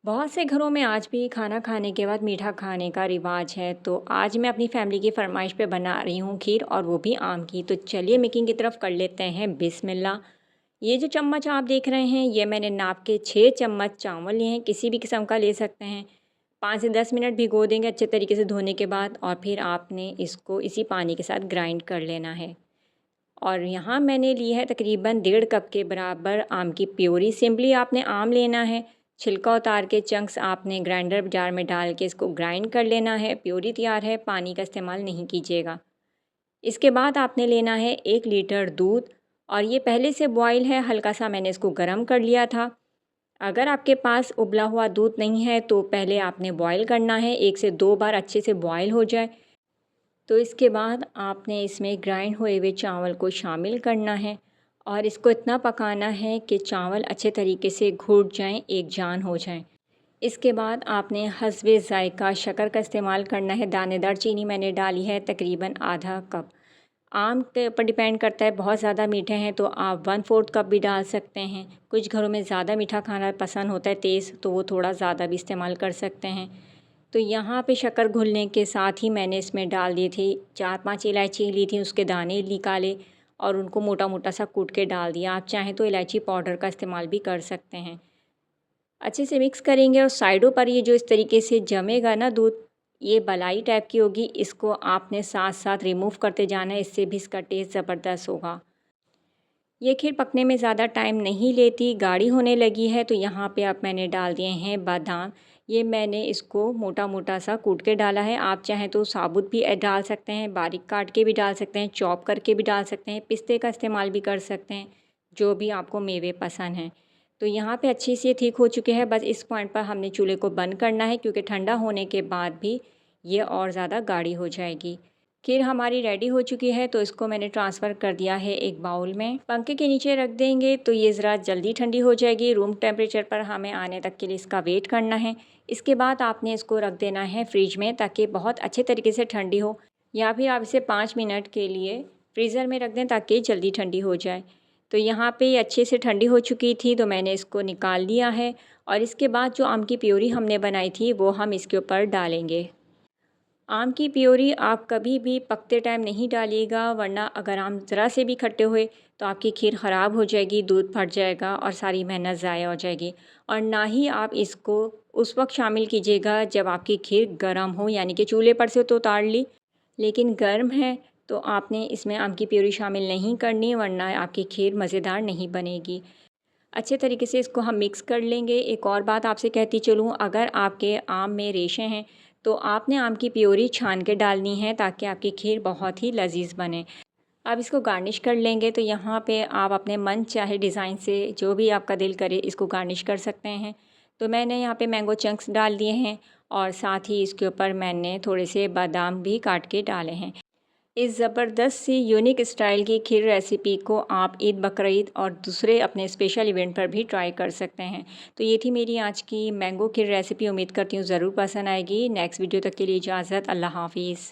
बहुत से घरों में आज भी खाना खाने के बाद मीठा खाने का रिवाज है। तो आज मैं अपनी फैमिली की फरमाइश पे बना रही हूँ खीर, और वो भी आम की। तो चलिए मेकिंग की तरफ कर लेते हैं बिस्मिल्लाह। ये जो चम्मच आप देख रहे हैं, ये मैंने नाप के 6 चम्मच चावल लिए हैं, किसी भी किस्म का ले सकते हैं। 5 से 10 मिनट भिगो देंगे अच्छे तरीके से धोने के बाद, और फिर आपने इसको इसी पानी के साथ ग्राइंड कर लेना है। और यहाँ मैंने ली है तकरीबन 1.5 कप के बराबर आम की प्योरी। सिंपली आपने आम लेना है, छिलका उतार के चंक्स आपने ग्राइंडर जार में डाल के इसको ग्राइंड कर लेना है। प्योरी तैयार है, पानी का इस्तेमाल नहीं कीजिएगा। इसके बाद आपने लेना है 1 लीटर दूध, और ये पहले से बॉयल है, हल्का सा मैंने इसको गर्म कर लिया था। अगर आपके पास उबला हुआ दूध नहीं है तो पहले आपने बॉयल करना है, 1 से 2 बार अच्छे से बॉयल हो जाए। तो इसके बाद आपने इसमें ग्राइंड हुए हुए चावल को शामिल करना है, और इसको इतना पकाना है कि चावल अच्छे तरीके से घुट जाएं, एक जान हो जाएं। इसके बाद आपने हस्बे ज़ायका शक्कर का इस्तेमाल करना है। दानेदार चीनी मैंने डाली है तकरीबन आधा कप। आम के ऊपर डिपेंड करता है, बहुत ज़्यादा मीठे हैं तो आप 1/4 कप भी डाल सकते हैं। कुछ घरों में ज़्यादा मीठा खाना पसंद होता है तेज़, तो वो थोड़ा ज़्यादा भी इस्तेमाल कर सकते हैं। तो यहाँ पे शक्कर घुलने के साथ ही मैंने इसमें डाल दी थी 4-5 इलायची ली थी, उसके दाने निकाले और उनको मोटा मोटा सा कूट के डाल दिया। आप चाहें तो इलायची पाउडर का इस्तेमाल भी कर सकते हैं। अच्छे से मिक्स करेंगे, और साइडों पर ये जो इस तरीके से जमेगा ना दूध, ये मलाई टाइप की होगी, इसको आपने साथ साथ रिमूव करते जाना है, इससे भी इसका टेस्ट ज़बरदस्त होगा। ये खीर पकने में ज़्यादा टाइम नहीं लेती, गाढ़ी होने लगी है। तो यहाँ पे अब मैंने डाल दिए हैं बादाम। ये मैंने इसको मोटा मोटा सा कूट के डाला है। आप चाहें तो साबुत भी डाल सकते हैं, बारीक काट के भी डाल सकते हैं, चॉप करके भी डाल सकते हैं, पिस्ते का इस्तेमाल भी कर सकते हैं, जो भी आपको मेवे पसंद हैं। तो यहाँ पे अच्छी सी ठीक हो चुके हैं। बस इस पॉइंट पर हमने चूल्हे को बंद करना है, क्योंकि ठंडा होने के बाद भी ये और ज़्यादा गाढ़ी हो जाएगी। खीर हमारी रेडी हो चुकी है, तो इसको मैंने ट्रांसफ़र कर दिया है एक बाउल में। पंखे के नीचे रख देंगे तो ये ज़रा जल्दी ठंडी हो जाएगी। रूम टेम्परेचर पर हमें आने तक के लिए इसका वेट करना है। इसके बाद आपने इसको रख देना है फ्रिज में, ताकि बहुत अच्छे तरीके से ठंडी हो, या फिर आप इसे 5 मिनट के लिए फ्रीज़र में रख दें ताकि जल्दी ठंडी हो जाए। तो यहाँ पे ये अच्छे से ठंडी हो चुकी थी, तो मैंने इसको निकाल लिया है। और इसके बाद जो आम की प्योरी हमने बनाई थी वो हम इसके ऊपर डालेंगे। आम की प्योरी आप कभी भी पकते टाइम नहीं डालिएगा, वरना अगर आम ज़रा से भी खट्टे हुए तो आपकी खीर ख़राब हो जाएगी, दूध फट जाएगा और सारी मेहनत ज़ाया हो जाएगी। और ना ही आप इसको उस वक्त शामिल कीजिएगा जब आपकी खीर गर्म हो, यानी कि चूल्हे पर से तो उतार ली, लेकिन गर्म है तो आपने इसमें आम की प्योरी शामिल नहीं करनी, वरना आपकी खीर मज़ेदार नहीं बनेगी। अच्छे तरीके से इसको हम मिक्स कर लेंगे। एक और बात आपसे कहती चलूँ, अगर आपके आम में रेशे हैं तो आपने आम की प्योरी छान के डालनी है, ताकि आपकी खीर बहुत ही लजीज बने। अब इसको गार्निश कर लेंगे। तो यहाँ पे आप अपने मन चाहे डिज़ाइन से जो भी आपका दिल करे इसको गार्निश कर सकते हैं। तो मैंने यहाँ पे मैंगो चंक्स डाल दिए हैं, और साथ ही इसके ऊपर मैंने थोड़े से बादाम भी काट के डाले हैं। इस ज़बरदस्त सी यूनिक स्टाइल की खीर रेसिपी को आप ईद, बकरीद और दूसरे अपने स्पेशल इवेंट पर भी ट्राई कर सकते हैं। तो ये थी मेरी आज की मैंगो खीर रेसिपी। उम्मीद करती हूँ ज़रूर पसंद आएगी। नेक्स्ट वीडियो तक के लिए इजाज़त। अल्लाह हाफ़िज़।